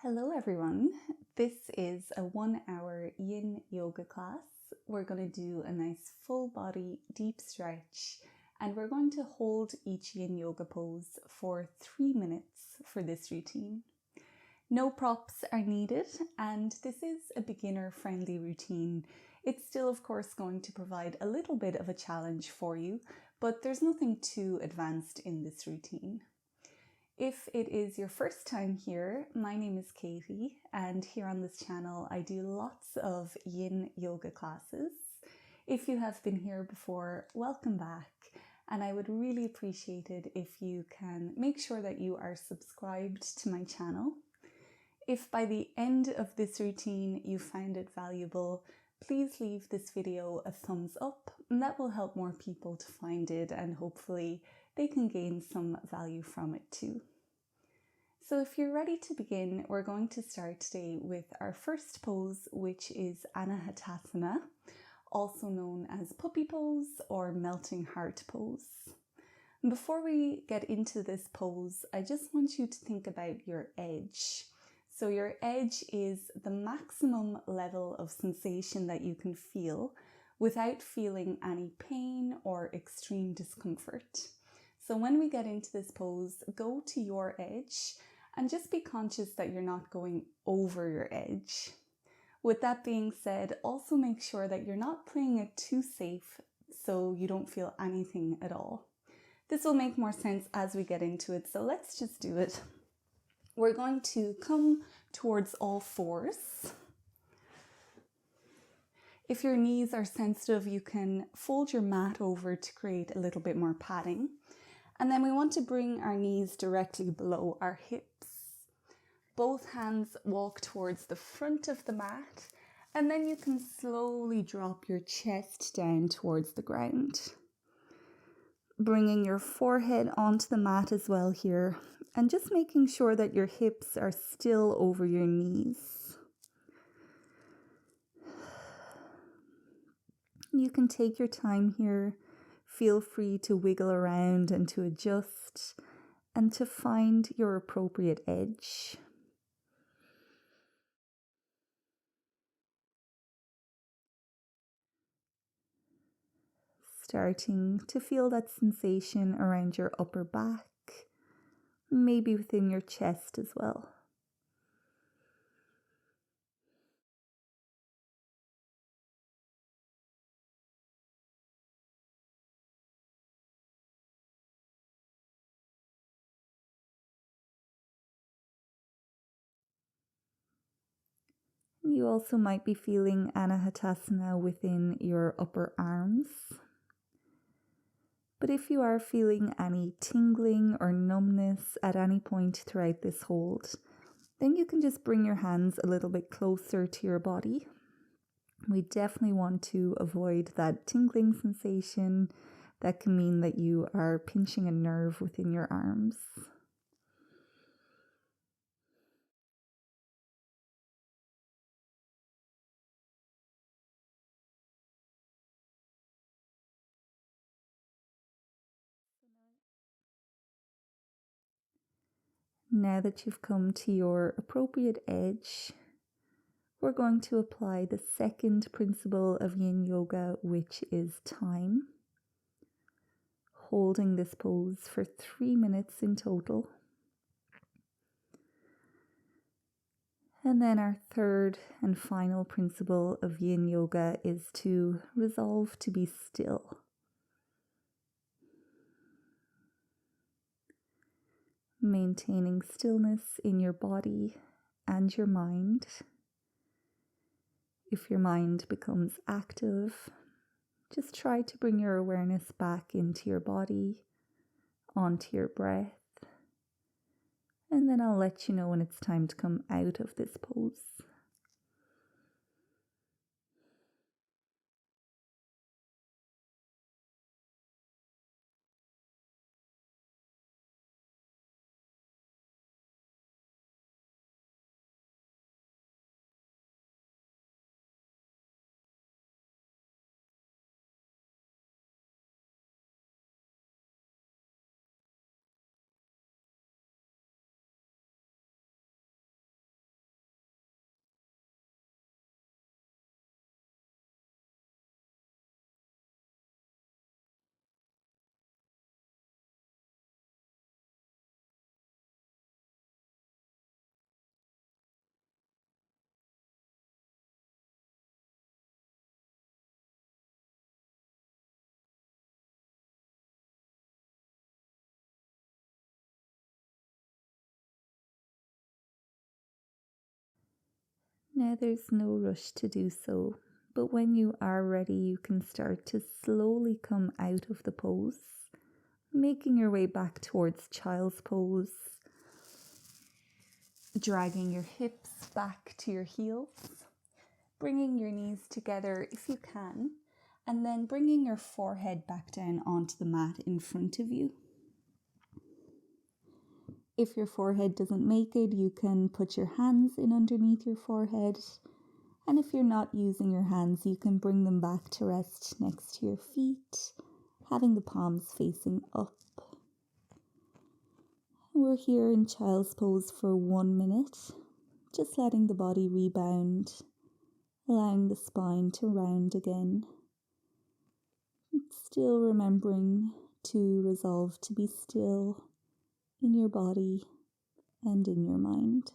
Hello everyone, this is a 1-hour yin yoga class. We're going to do a nice full body deep stretch and we're going to hold each yin yoga pose for 3 minutes for this routine. No props are needed and this is a beginner friendly routine. It's still of course going to provide a little bit of a challenge for you, but there's nothing too advanced in this routine. If it is your first time here, my name is Katie, and here on this channel I do lots of yin yoga classes. If you have been here before, welcome back, and I would really appreciate it if you can make sure that you are subscribed to my channel. If by the end of this routine you find it valuable, please leave this video a thumbs up, and that will help more people to find it and hopefully they can gain some value from it too. So if you're ready to begin, we're going to start today with our first pose, which is Anahatasana, also known as puppy pose or melting heart pose. And before we get into this pose, I just want you to think about your edge. So your edge is the maximum level of sensation that you can feel without feeling any pain or extreme discomfort. So when we get into this pose, go to your edge and just be conscious that you're not going over your edge. With that being said, also make sure that you're not playing it too safe so you don't feel anything at all. This will make more sense as we get into it, so let's just do it. We're going to come towards all fours. If your knees are sensitive, you can fold your mat over to create a little bit more padding. And then we want to bring our knees directly below our hips. Both hands walk towards the front of the mat, and then you can slowly drop your chest down towards the ground. Bringing your forehead onto the mat as well here, and just making sure that your hips are still over your knees. You can take your time here. Feel free to wiggle around and to adjust and to find your appropriate edge. Starting to feel that sensation around your upper back, maybe within your chest as well. You also might be feeling Anahatasana within your upper arms. But if you are feeling any tingling or numbness at any point throughout this hold, then you can just bring your hands a little bit closer to your body. We definitely want to avoid that tingling sensation. That can mean that you are pinching a nerve within your arms. Now that you've come to your appropriate edge, we're going to apply the second principle of yin yoga, which is time. Holding this pose for 3 minutes in total. And then our third and final principle of yin yoga is to resolve to be still. Maintaining stillness in your body and your mind. If your mind becomes active, just try to bring your awareness back into your body, onto your breath. And then I'll let you know when it's time to come out of this pose. Now there's no rush to do so, but when you are ready, you can start to slowly come out of the pose, making your way back towards child's pose, dragging your hips back to your heels, bringing your knees together if you can, and then bringing your forehead back down onto the mat in front of you. If your forehead doesn't make it, you can put your hands in underneath your forehead. And if you're not using your hands, you can bring them back to rest next to your feet, having the palms facing up. We're here in child's pose for 1 minute, just letting the body rebound, allowing the spine to round again. Still remembering to resolve to be still in your body and in your mind.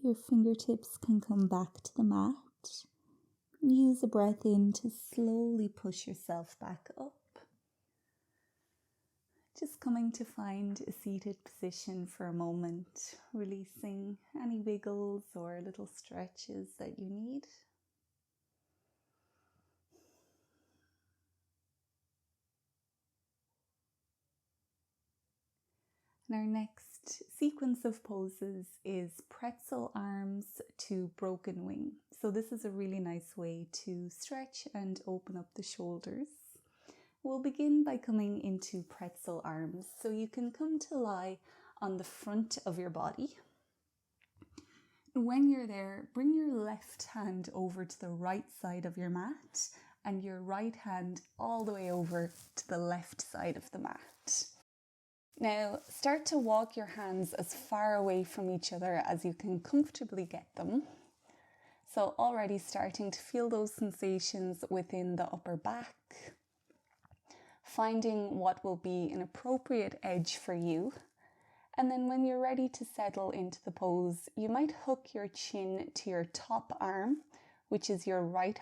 Your fingertips can come back to the mat. Use a breath in to slowly push yourself back up. Just coming to find a seated position for a moment, releasing any wiggles or little stretches that you need. And our next sequence of poses is pretzel arms to broken wing. So this is a really nice way to stretch and open up the shoulders. We'll begin by coming into pretzel arms. So you can come to lie on the front of your body. When you're there, bring your left hand over to the right side of your mat and your right hand all the way over to the left side of the mat. Now start to walk your hands as far away from each other as you can comfortably get them. So already starting to feel those sensations within the upper back, finding what will be an appropriate edge for you. And then when you're ready to settle into the pose, you might hook your chin to your top arm, which is your right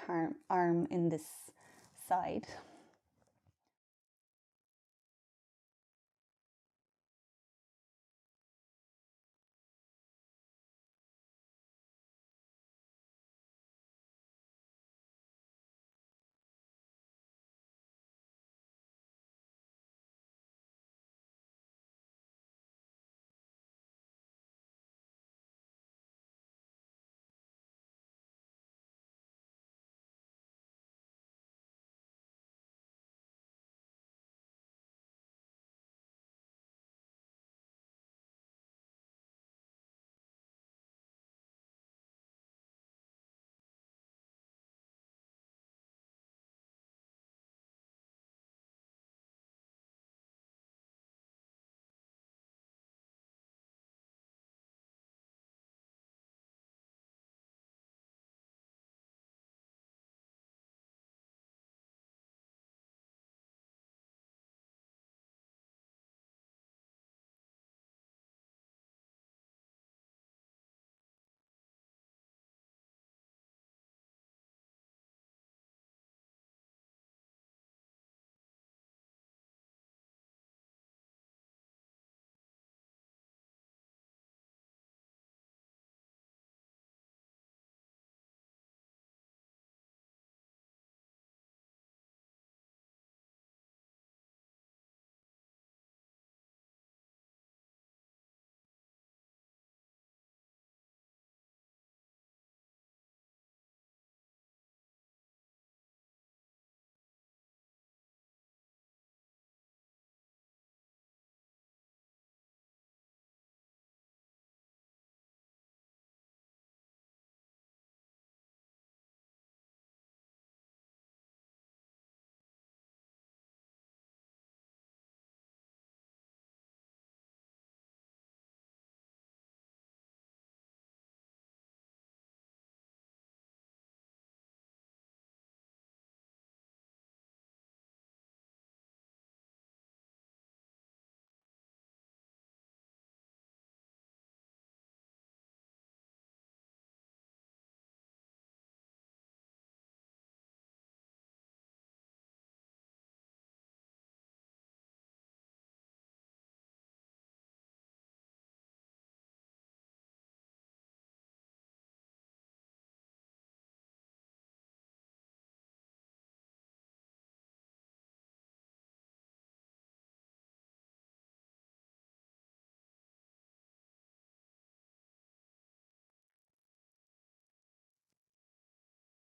arm in this side.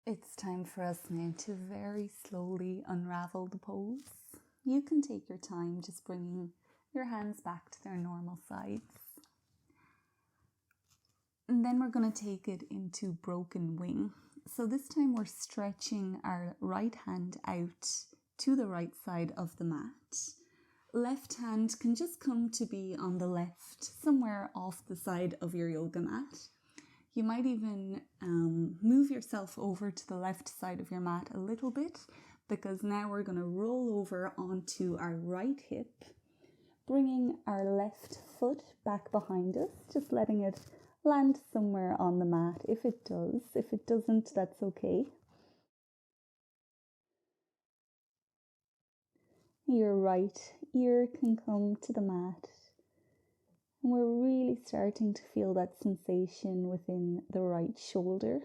It's time for us now to very slowly unravel the pose. You can take your time just bringing your hands back to their normal sides. And then we're going to take it into broken wing. So this time we're stretching our right hand out to the right side of the mat. Left hand can just come to be on the left, somewhere off the side of your yoga mat. You might even move yourself over to the left side of your mat a little bit, because now we're going to roll over onto our right hip, bringing our left foot back behind us, just letting it land somewhere on the mat if it does. If it doesn't, that's okay. Your right ear can come to the mat. And we're really starting to feel that sensation within the right shoulder.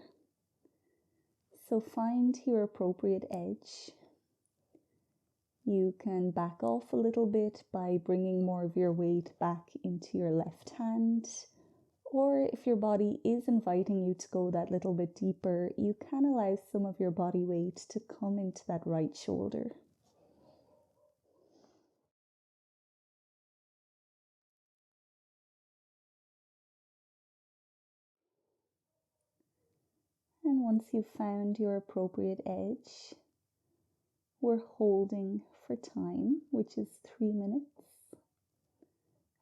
So find your appropriate edge. You can back off a little bit by bringing more of your weight back into your left hand. Or if your body is inviting you to go that little bit deeper, you can allow some of your body weight to come into that right shoulder. And once you've found your appropriate edge, we're holding for time, which is 3 minutes.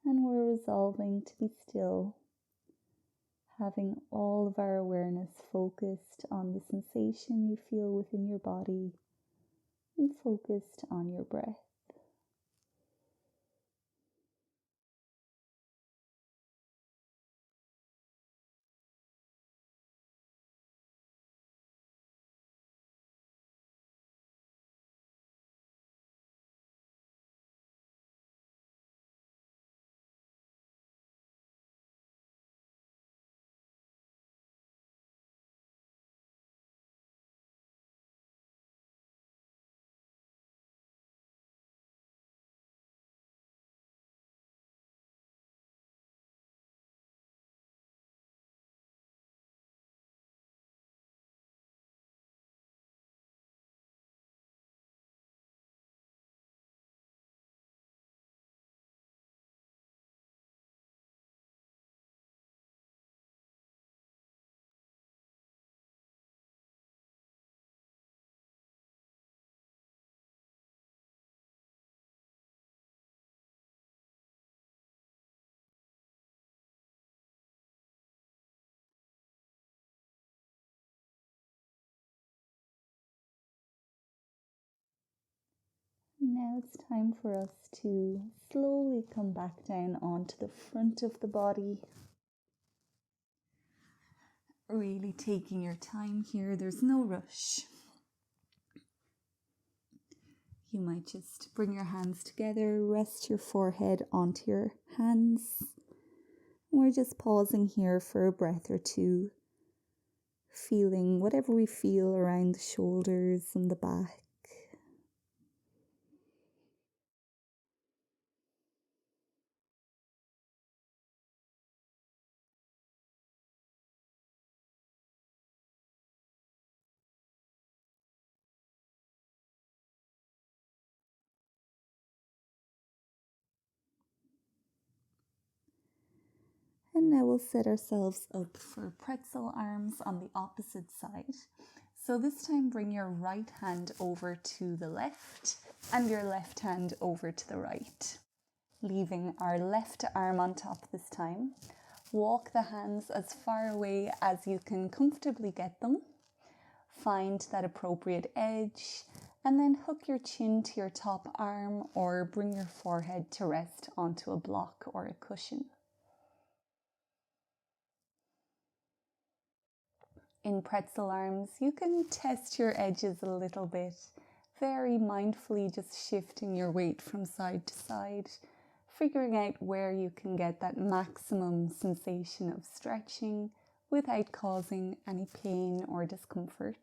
And we're resolving to be still, having all of our awareness focused on the sensation you feel within your body and focused on your breath. Now it's time for us to slowly come back down onto the front of the body. Really taking your time here, there's no rush. You might just bring your hands together, rest your forehead onto your hands. We're just pausing here for a breath or two, feeling whatever we feel around the shoulders and the back. And now we'll set ourselves up for pretzel arms on the opposite side. So this time bring your right hand over to the left and your left hand over to the right. Leaving our left arm on top this time. Walk the hands as far away as you can comfortably get them. Find that appropriate edge and then hook your chin to your top arm or bring your forehead to rest onto a block or a cushion. In pretzel arms, you can test your edges a little bit, very mindfully just shifting your weight from side to side, figuring out where you can get that maximum sensation of stretching without causing any pain or discomfort.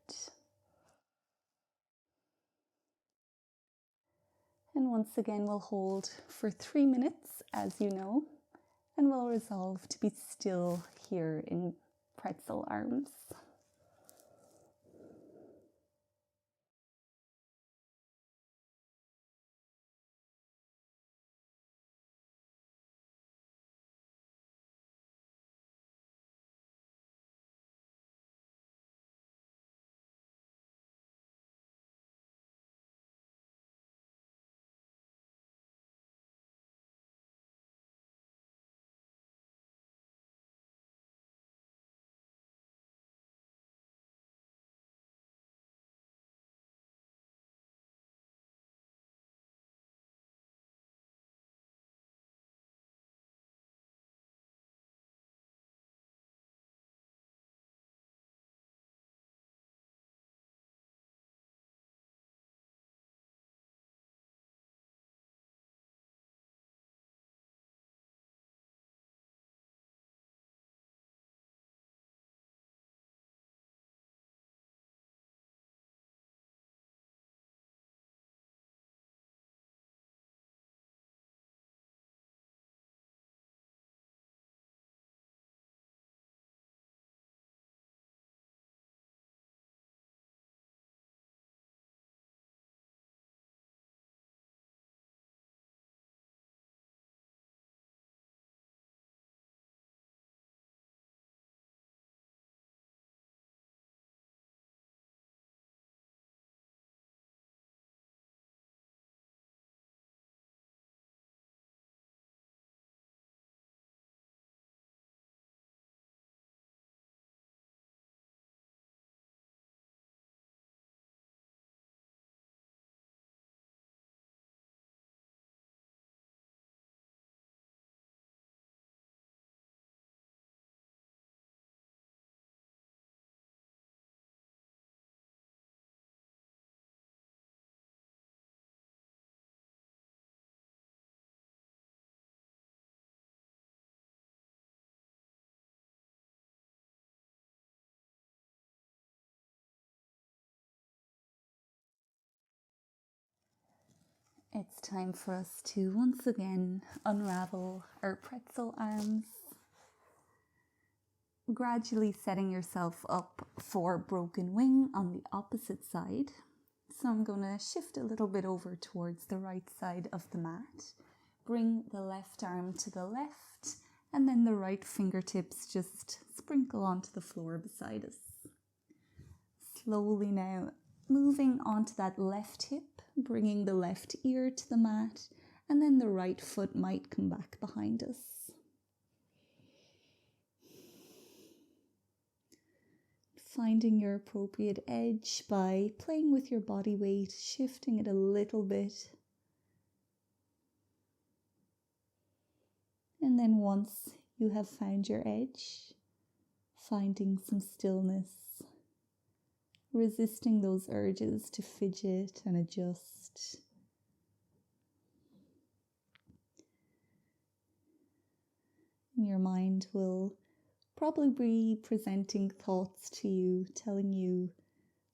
And once again, we'll hold for 3 minutes, as you know, and we'll resolve to be still here in pretzel arms. It's time for us to once again unravel our pretzel arms, gradually setting yourself up for broken wing on the opposite side. So I'm going to shift a little bit over towards the right side of the mat, bring the left arm to the left, and then the right fingertips just sprinkle onto the floor beside us. Slowly now moving onto that left hip, bringing the left ear to the mat, and then the right foot might come back behind us. Finding your appropriate edge by playing with your body weight, shifting it a little bit. And then once you have found your edge, finding some stillness, resisting those urges to fidget and adjust. Your mind will probably be presenting thoughts to you, telling you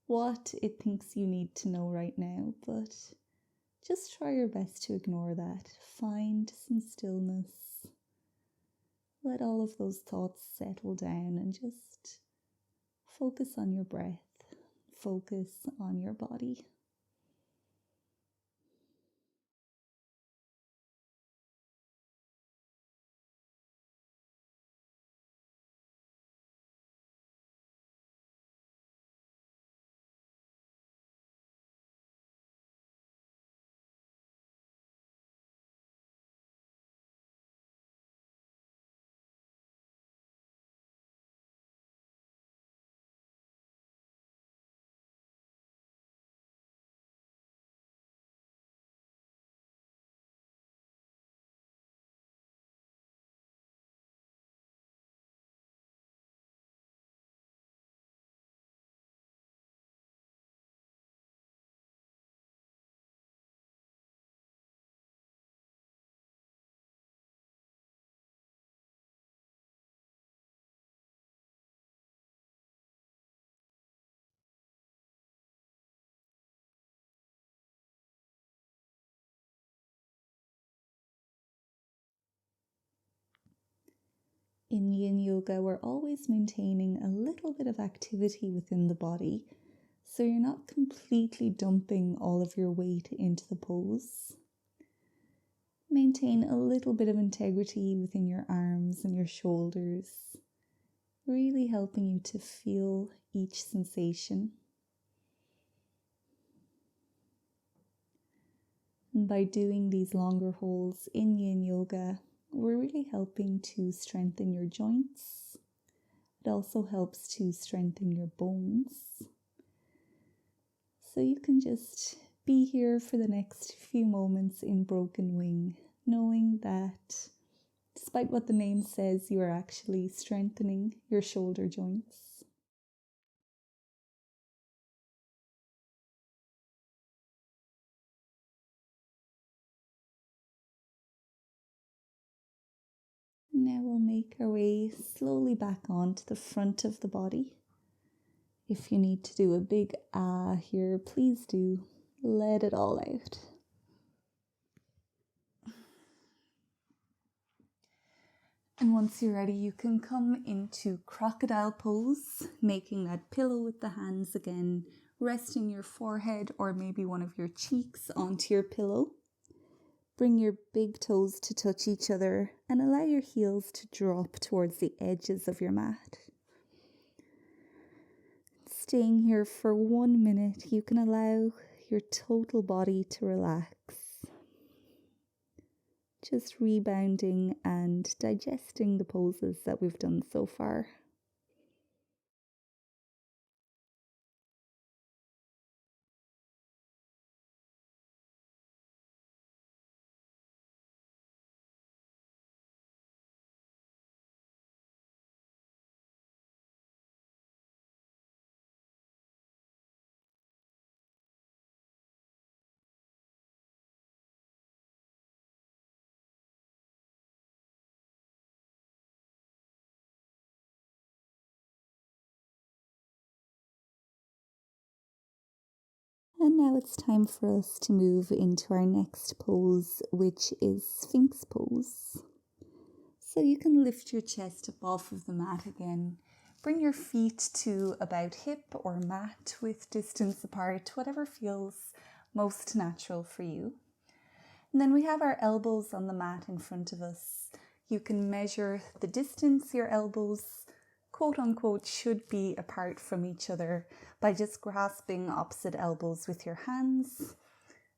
what it thinks you need to know right now, but just try your best to ignore that. Find some stillness. Let all of those thoughts settle down and just focus on your breath. Focus on your body. In Yin Yoga, we're always maintaining a little bit of activity within the body, so you're not completely dumping all of your weight into the pose. Maintain a little bit of integrity within your arms and your shoulders, really helping you to feel each sensation. And by doing these longer holds in Yin Yoga, we're really helping to strengthen your joints. It also helps to strengthen your bones. So you can just be here for the next few moments in broken wing, knowing that despite what the name says, you are actually strengthening your shoulder joints. Now we'll make our way slowly back onto the front of the body. If you need to do a big ah here, please do. Let it all out. And once you're ready, you can come into crocodile pose, making that pillow with the hands again, resting your forehead or maybe one of your cheeks onto your pillow. Bring your big toes to touch each other and allow your heels to drop towards the edges of your mat. Staying here for 1 minute, you can allow your total body to relax. Just rebounding and digesting the poses that we've done so far. And now it's time for us to move into our next pose, which is Sphinx Pose. So you can lift your chest up off of the mat again. Bring your feet to about hip or mat with distance apart, whatever feels most natural for you. And then we have our elbows on the mat in front of us. You can measure the distance your elbows, quote unquote, should be apart from each other by just grasping opposite elbows with your hands.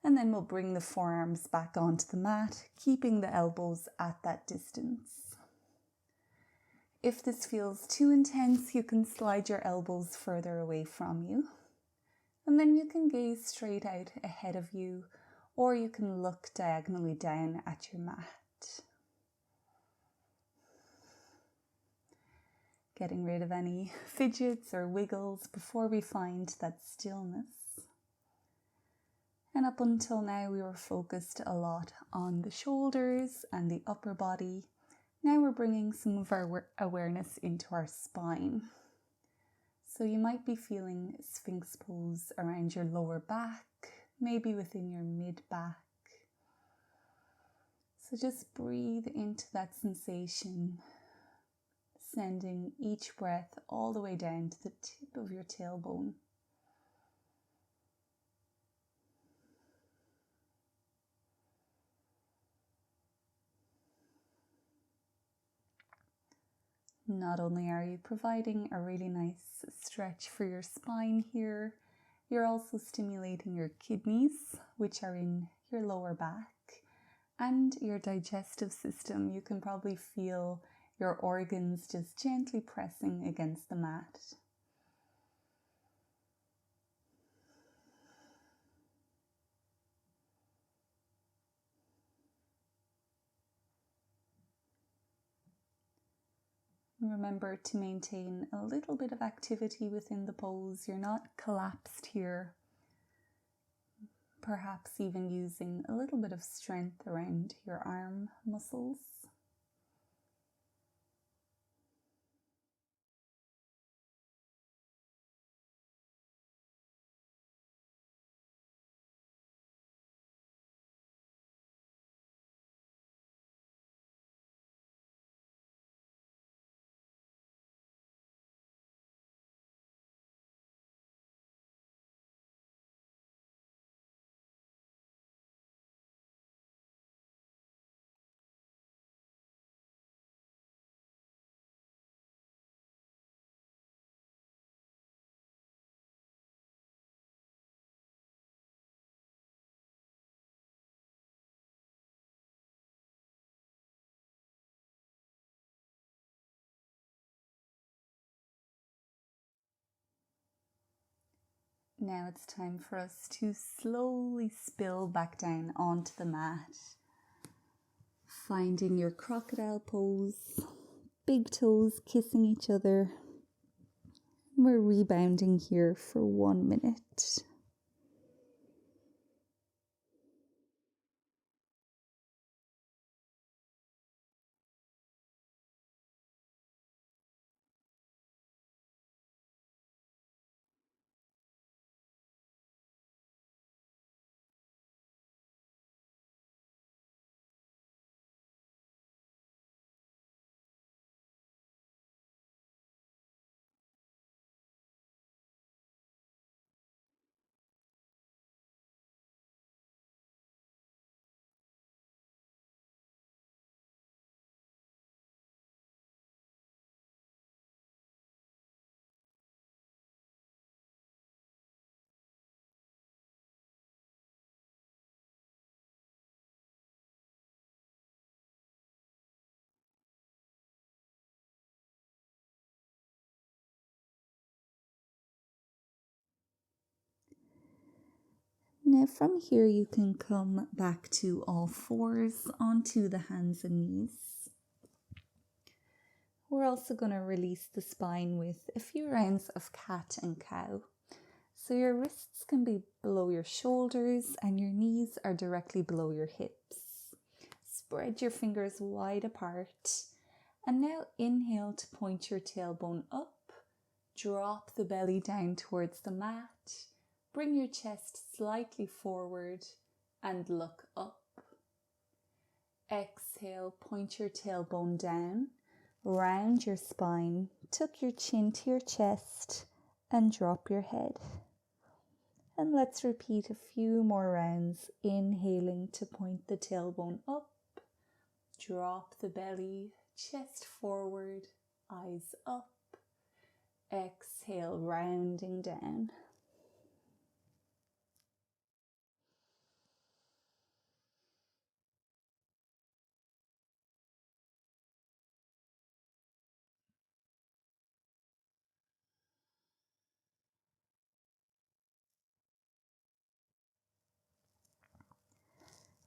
And then we'll bring the forearms back onto the mat, keeping the elbows at that distance. If this feels too intense, you can slide your elbows further away from you. And then you can gaze straight out ahead of you, or you can look diagonally down at your mat. Getting rid of any fidgets or wiggles before we find that stillness. And up until now, we were focused a lot on the shoulders and the upper body. Now we're bringing some of our awareness into our spine. So you might be feeling Sphinx Pose around your lower back, maybe within your mid-back. So just breathe into that sensation, sending each breath all the way down to the tip of your tailbone. Not only are you providing a really nice stretch for your spine here, you're also stimulating your kidneys, which are in your lower back, and your digestive system. You can probably feel your organs just gently pressing against the mat. Remember to maintain a little bit of activity within the pose. You're not collapsed here. Perhaps even using a little bit of strength around your arm muscles. Now it's time for us to slowly spill back down onto the mat. Finding your crocodile pose, big toes kissing each other. We're rebounding here for 1 minute. Now from here you can come back to all fours onto the hands and knees. We're also going to release the spine with a few rounds of cat and cow. So your wrists can be below your shoulders and your knees are directly below your hips. Spread your fingers wide apart. And now inhale to point your tailbone up. Drop the belly down towards the mat. Bring your chest slightly forward and look up. Exhale, point your tailbone down, round your spine, tuck your chin to your chest and drop your head. And let's repeat a few more rounds, inhaling to point the tailbone up, drop the belly, chest forward, eyes up. Exhale, rounding down.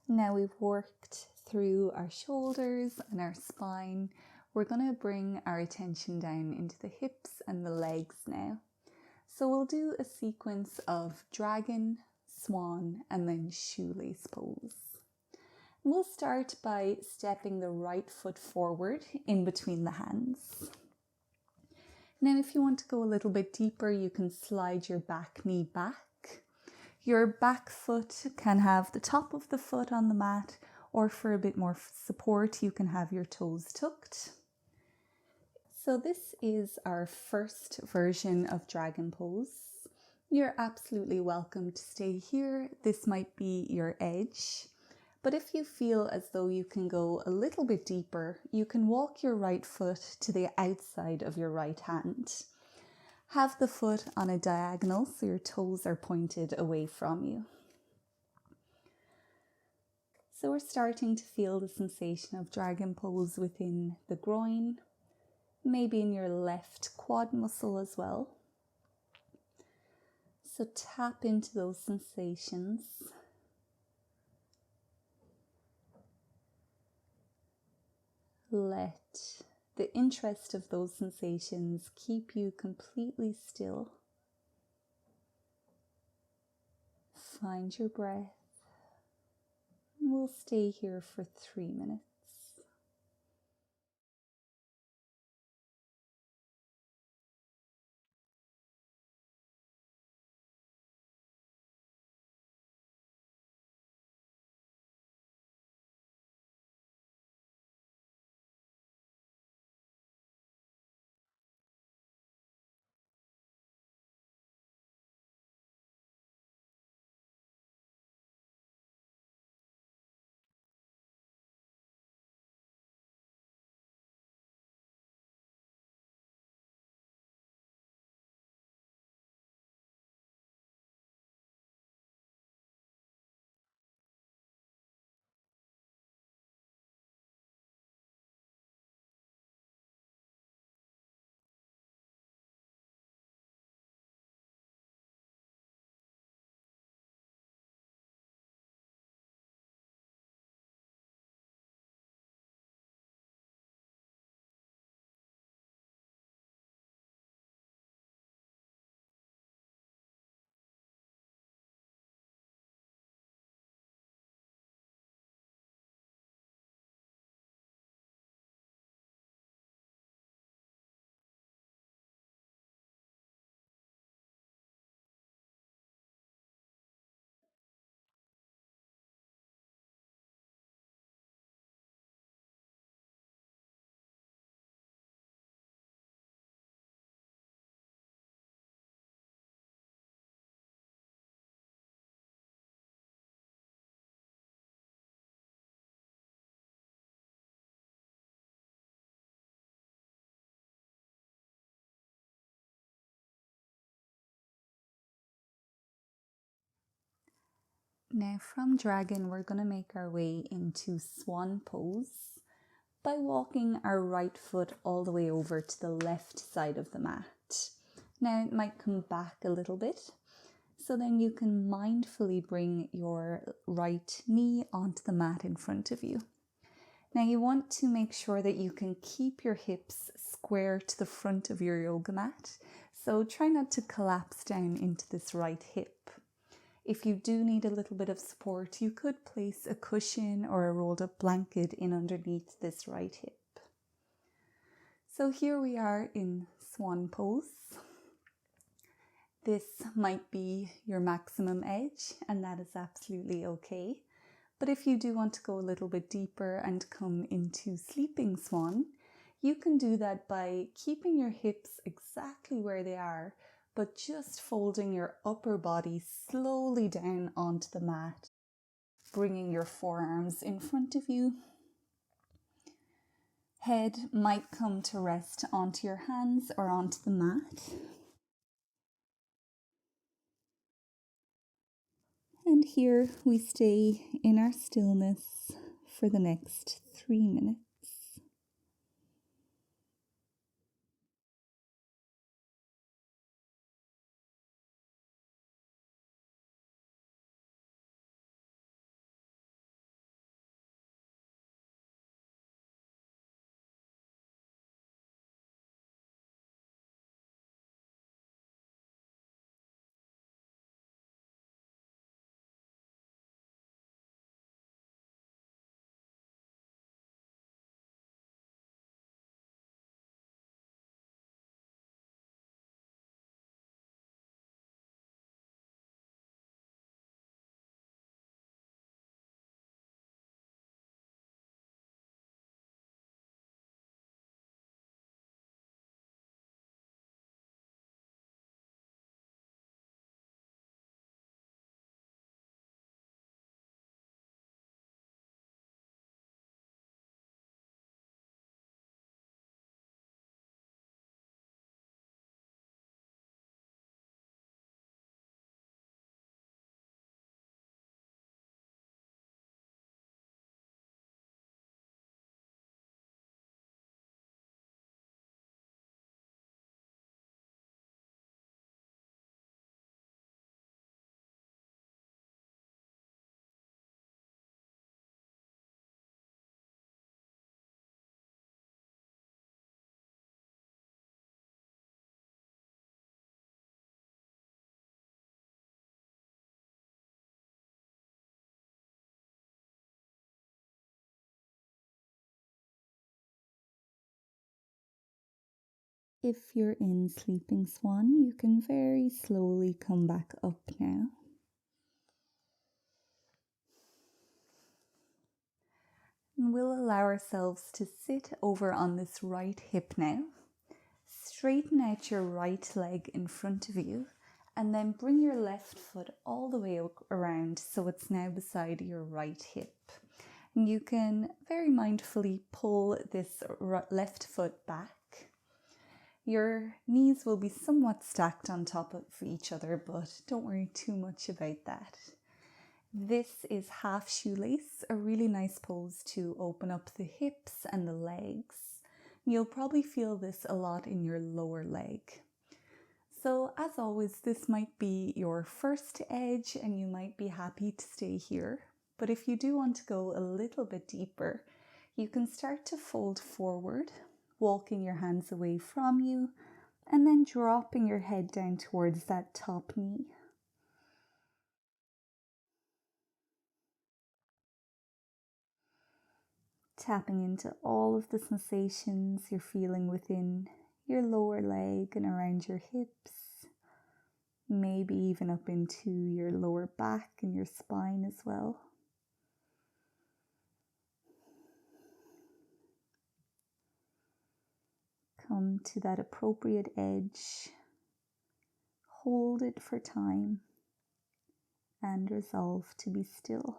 Now we've worked through our shoulders and our spine. We're going to bring our attention down into the hips and the legs now. So we'll do a sequence of dragon, swan, and then shoelace pose. We'll start by stepping the right foot forward in between the hands. Now, if you want to go a little bit deeper, you can slide your back knee back. Your back foot can have the top of the foot on the mat, or for a bit more support, you can have your toes tucked. So this is our first version of dragon pose. You're absolutely welcome to stay here. This might be your edge. But if you feel as though you can go a little bit deeper, you can walk your right foot to the outside of your right hand. Have the foot on a diagonal so your toes are pointed away from you. So we're starting to feel the sensation of dragon pose within the groin, maybe in your left quad muscle as well. So tap into those sensations. Let the interest of those sensations keep you completely still. Find your breath. We'll stay here for 3 minutes. Now from dragon, we're going to make our way into swan pose by walking our right foot all the way over to the left side of the mat. Now it might come back a little bit, so then you can mindfully bring your right knee onto the mat in front of you. Now you want to make sure that you can keep your hips square to the front of your yoga mat, so try not to collapse down into this right hip. If you do need a little bit of support, you could place a cushion or a rolled up blanket in underneath this right hip. So here we are in swan pose. This might be your maximum edge, and that is absolutely okay. But if you do want to go a little bit deeper and come into sleeping swan, you can do that by keeping your hips exactly where they are, but just folding your upper body slowly down onto the mat, bringing your forearms in front of you. Head might come to rest onto your hands or onto the mat. And here we stay in our stillness for the next 3 minutes. If you're in sleeping swan, you can very slowly come back up now. And we'll allow ourselves to sit over on this right hip now. Straighten out your right leg in front of you and then bring your left foot all the way around so it's now beside your right hip. And you can very mindfully pull this left foot back. Your knees will be somewhat stacked on top of each other, but don't worry too much about that. This is half shoelace, a really nice pose to open up the hips and the legs. You'll probably feel this a lot in your lower leg. So as always, this might be your first edge and you might be happy to stay here. But if you do want to go a little bit deeper, you can start to fold forward, walking your hands away from you, and then dropping your head down towards that top knee. Tapping into all of the sensations you're feeling within your lower leg and around your hips, maybe even up into your lower back and your spine as well. Come to that appropriate edge, hold it for time, and resolve to be still.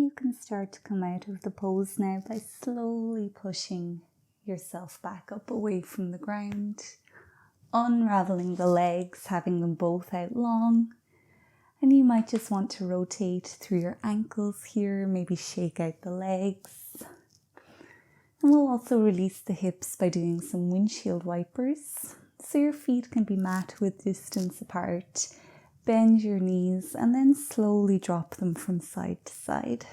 You can start to come out of the pose now by slowly pushing yourself back up away from the ground, unraveling the legs, having them both out long. And you might just want to rotate through your ankles here, maybe shake out the legs. And we'll also release the hips by doing some windshield wipers. So your feet can be mat width distance apart. Bend your knees and then slowly drop them from side to side.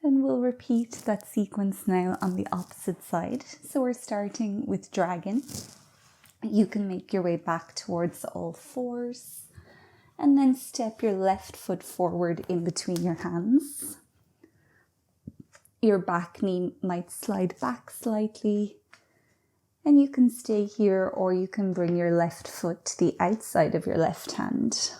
And we'll repeat that sequence now on the opposite side. So we're starting with dragon. You can make your way back towards all fours and then step your left foot forward in between your hands. Your back knee might slide back slightly and you can stay here, or you can bring your left foot to the outside of your left hand.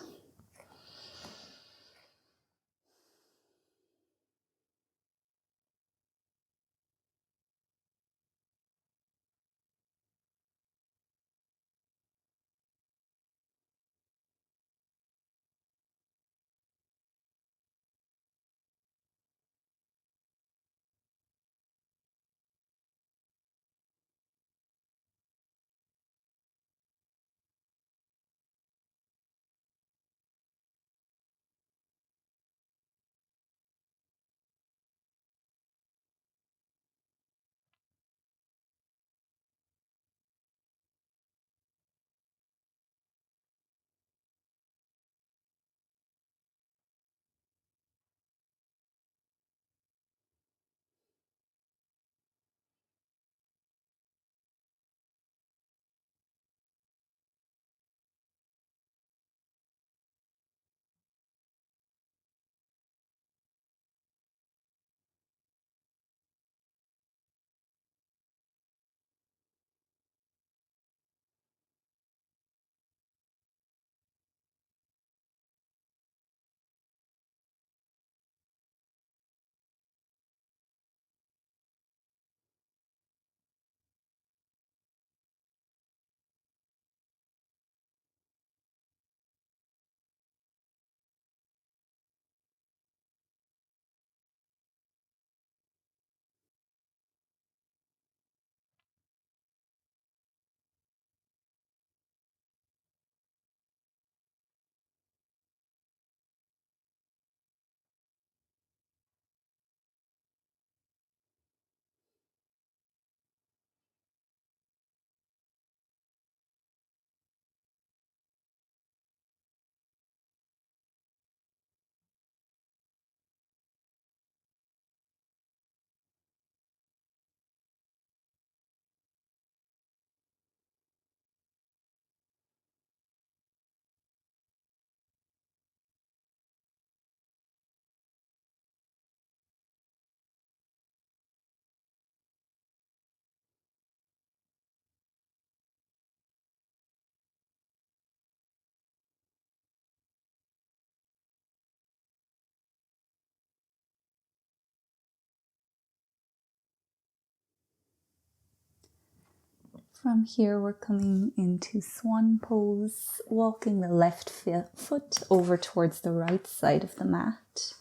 From here, we're coming into Swan Pose, walking the left foot over towards the right side of the mat.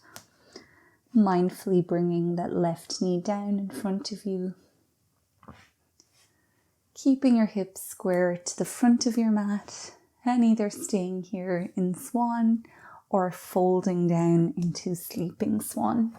Mindfully bringing that left knee down in front of you. Keeping your hips square to the front of your mat and either staying here in Swan or folding down into Sleeping Swan.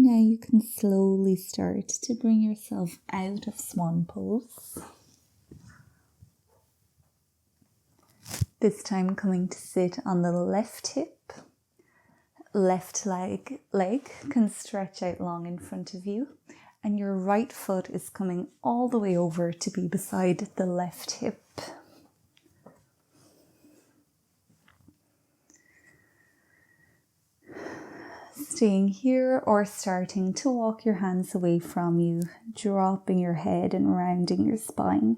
Now you can slowly start to bring yourself out of Swan Pose. This time coming to sit on the left hip. Left leg can stretch out long in front of you, and your right foot is coming all the way over to be beside the left hip. Staying here or starting to walk your hands away from you, dropping your head and rounding your spine.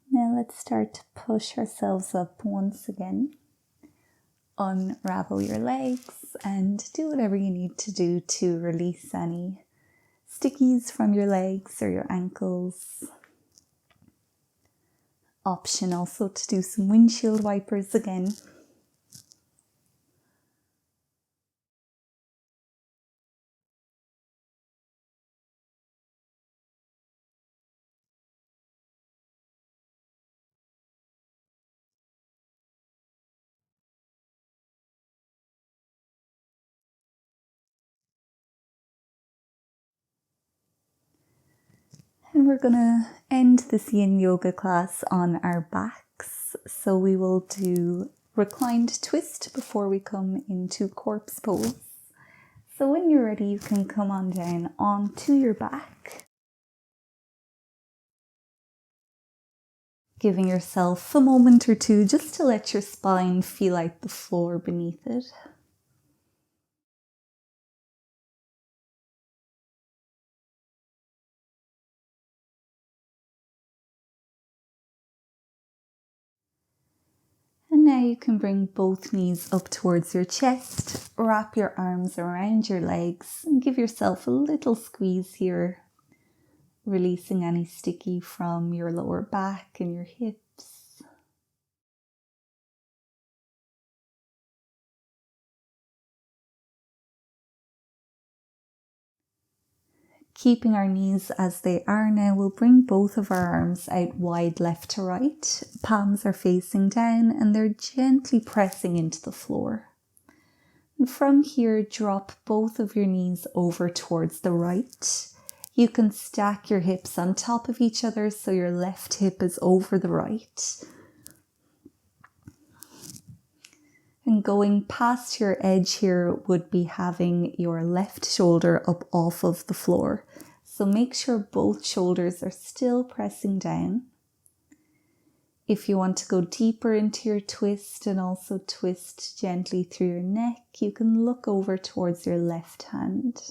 Now let's start to push ourselves up once again. Unravel your legs and do whatever you need to do to release any stickies from your legs or your ankles. Option also to do some windshield wipers again. And we're gonna end this yin yoga class on our backs. So we will do reclined twist before we come into corpse pose. So when you're ready, you can come on down onto your back, giving yourself a moment or two just to let your spine feel like the floor beneath it. And now you can bring both knees up towards your chest, wrap your arms around your legs and give yourself a little squeeze here, releasing any sticky from your lower back and your hips. Keeping our knees as they are now, we'll bring both of our arms out wide left to right. Palms are facing down and they're gently pressing into the floor. And from here, drop both of your knees over towards the right. You can stack your hips on top of each other so your left hip is over the right. And going past your edge here would be having your left shoulder up off of the floor. So make sure both shoulders are still pressing down. If you want to go deeper into your twist and also twist gently through your neck, you can look over towards your left hand.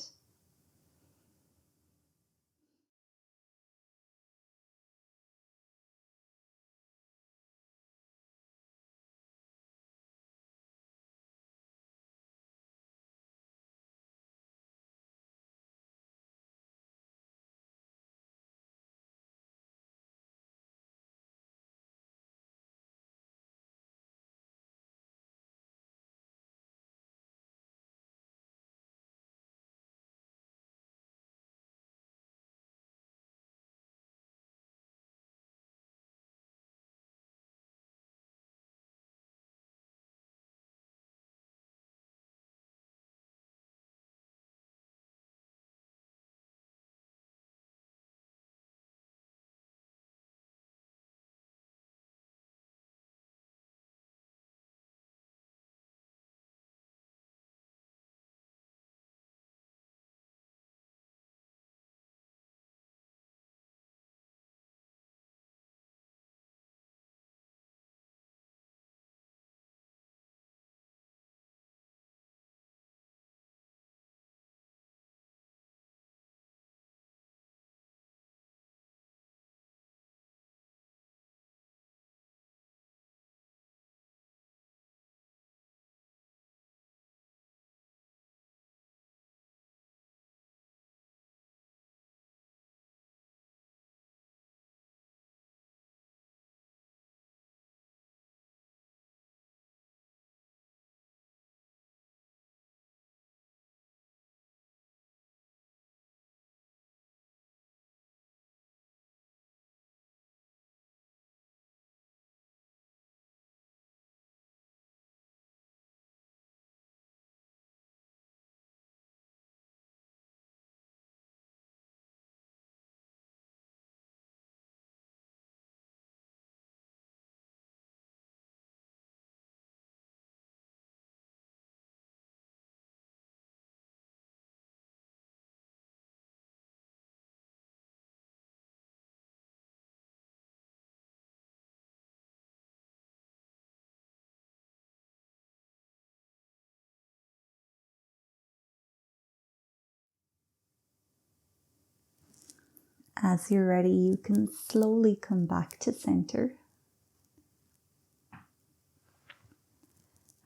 As you're ready, you can slowly come back to center.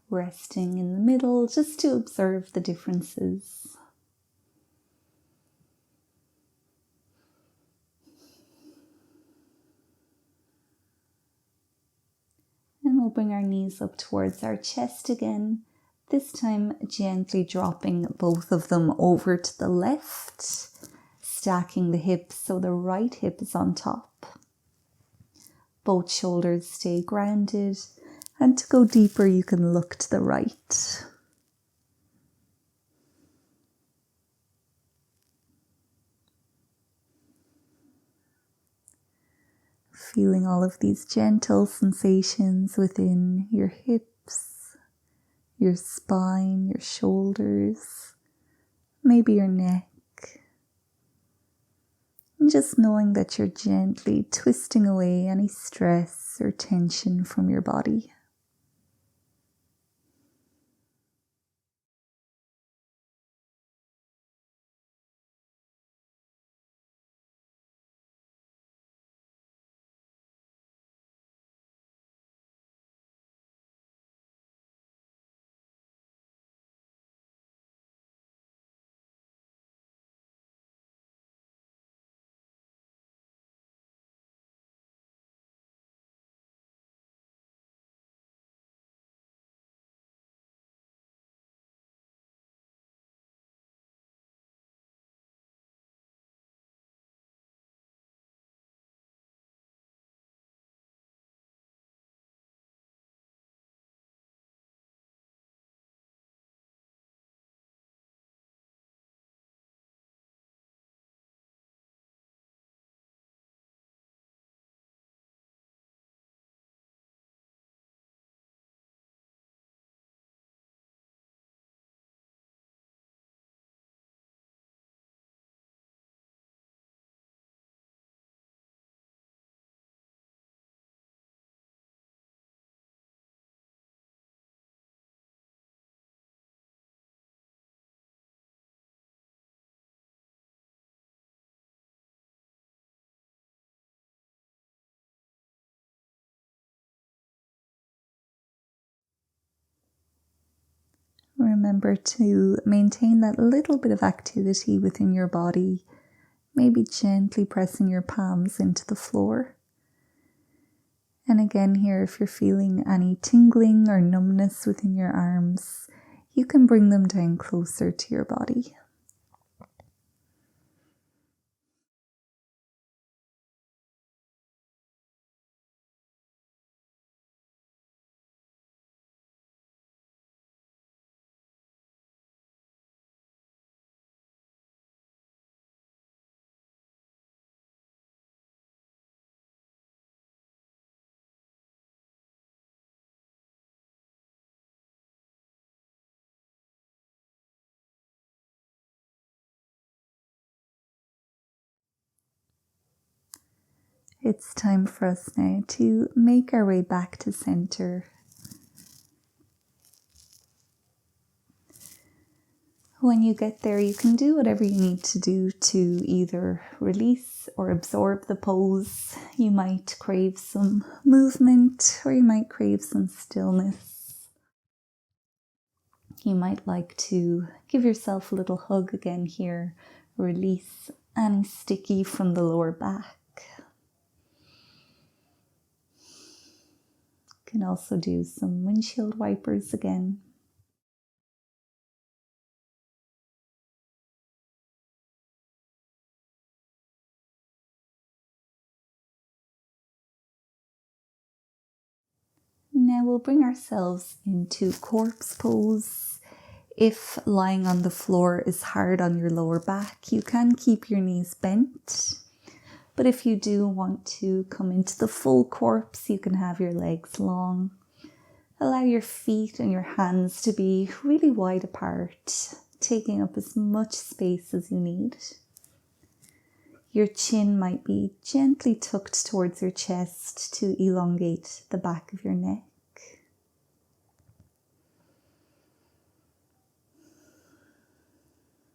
Resting in the middle just to observe the differences. And we'll bring our knees up towards our chest again, this time gently dropping both of them over to the left, stacking the hips so the right hip is on top. Both shoulders stay grounded, and to go deeper you can look to the right. Feeling all of these gentle sensations within your hips, your spine, your shoulders, maybe your neck. And just knowing that you're gently twisting away any stress or tension from your body. Remember to maintain that little bit of activity within your body, maybe gently pressing your palms into the floor. And again here, if you're feeling any tingling or numbness within your arms, you can bring them down closer to your body. It's time for us now to make our way back to center. When you get there, you can do whatever you need to do to either release or absorb the pose. You might crave some movement, or you might crave some stillness. You might like to give yourself a little hug again here. Release any sticky from the lower back. You can also do some windshield wipers again. Now we'll bring ourselves into corpse pose. If lying on the floor is hard on your lower back, you can keep your knees bent. But if you do want to come into the full corpse, you can have your legs long. Allow your feet and your hands to be really wide apart, taking up as much space as you need. Your chin might be gently tucked towards your chest to elongate the back of your neck.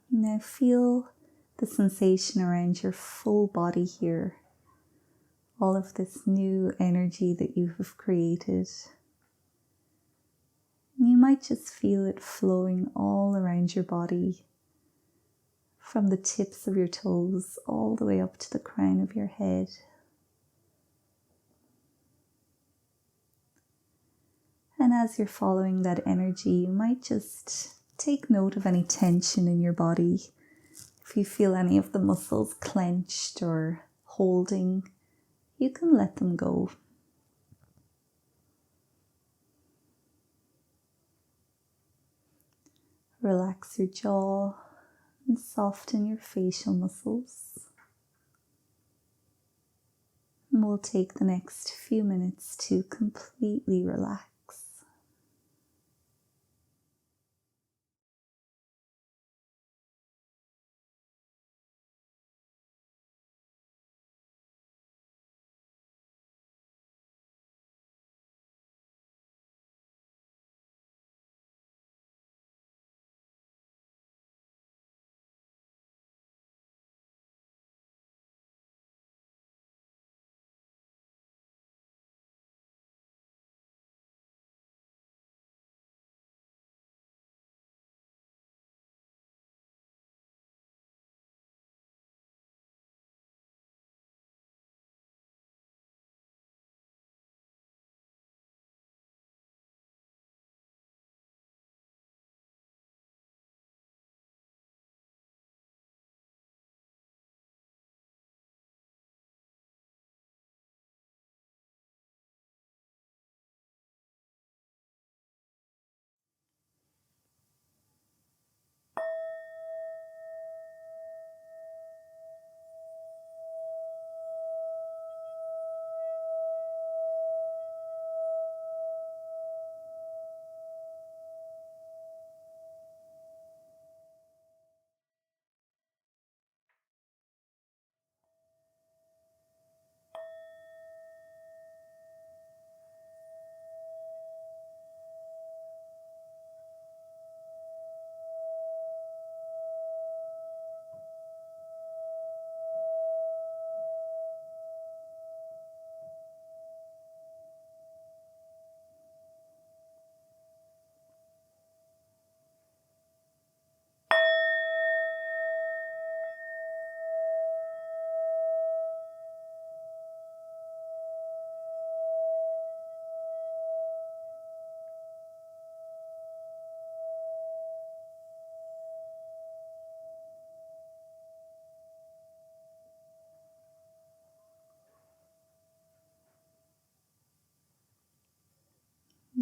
Now feel the sensation around your full body here. All of this new energy that you have created. You might just feel it flowing all around your body, from the tips of your toes all the way up to the crown of your head. And as you're following that energy, you might just take note of any tension in your body. If you feel any of the muscles clenched or holding, you can let them go. Relax your jaw and soften your facial muscles. And we'll take the next few minutes to completely relax.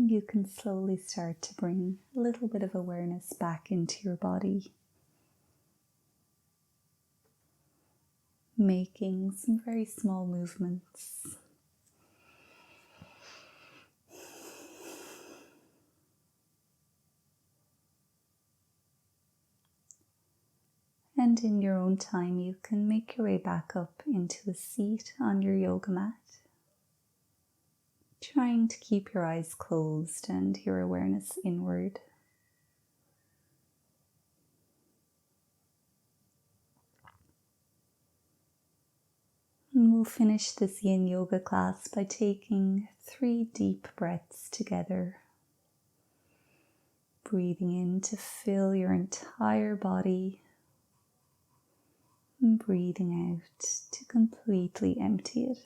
you can slowly start to bring a little bit of awareness back into your body, making some very small movements. And in your own time, you can make your way back up into a seat on your yoga mat, trying to keep your eyes closed and your awareness inward. And we'll finish this Yin Yoga class by taking 3 deep breaths together. Breathing in to fill your entire body, and breathing out to completely empty it.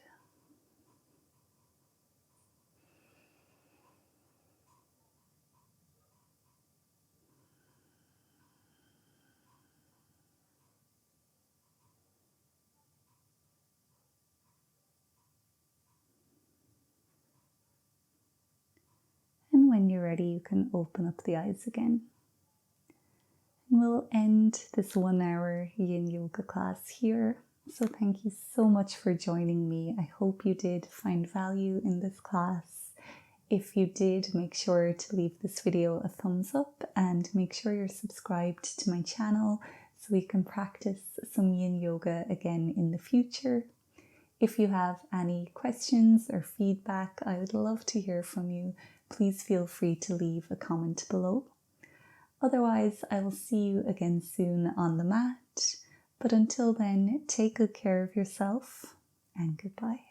And when you're ready, you can open up the eyes again. And we'll end this 1 hour Yin Yoga class here. So thank you so much for joining me. I hope you did find value in this class. If you did, make sure to leave this video a thumbs up and make sure you're subscribed to my channel so we can practice some Yin Yoga again in the future. If you have any questions or feedback, I would love to hear from you. Please feel free to leave a comment below. Otherwise, I will see you again soon on the mat. But until then, take good care of yourself and goodbye.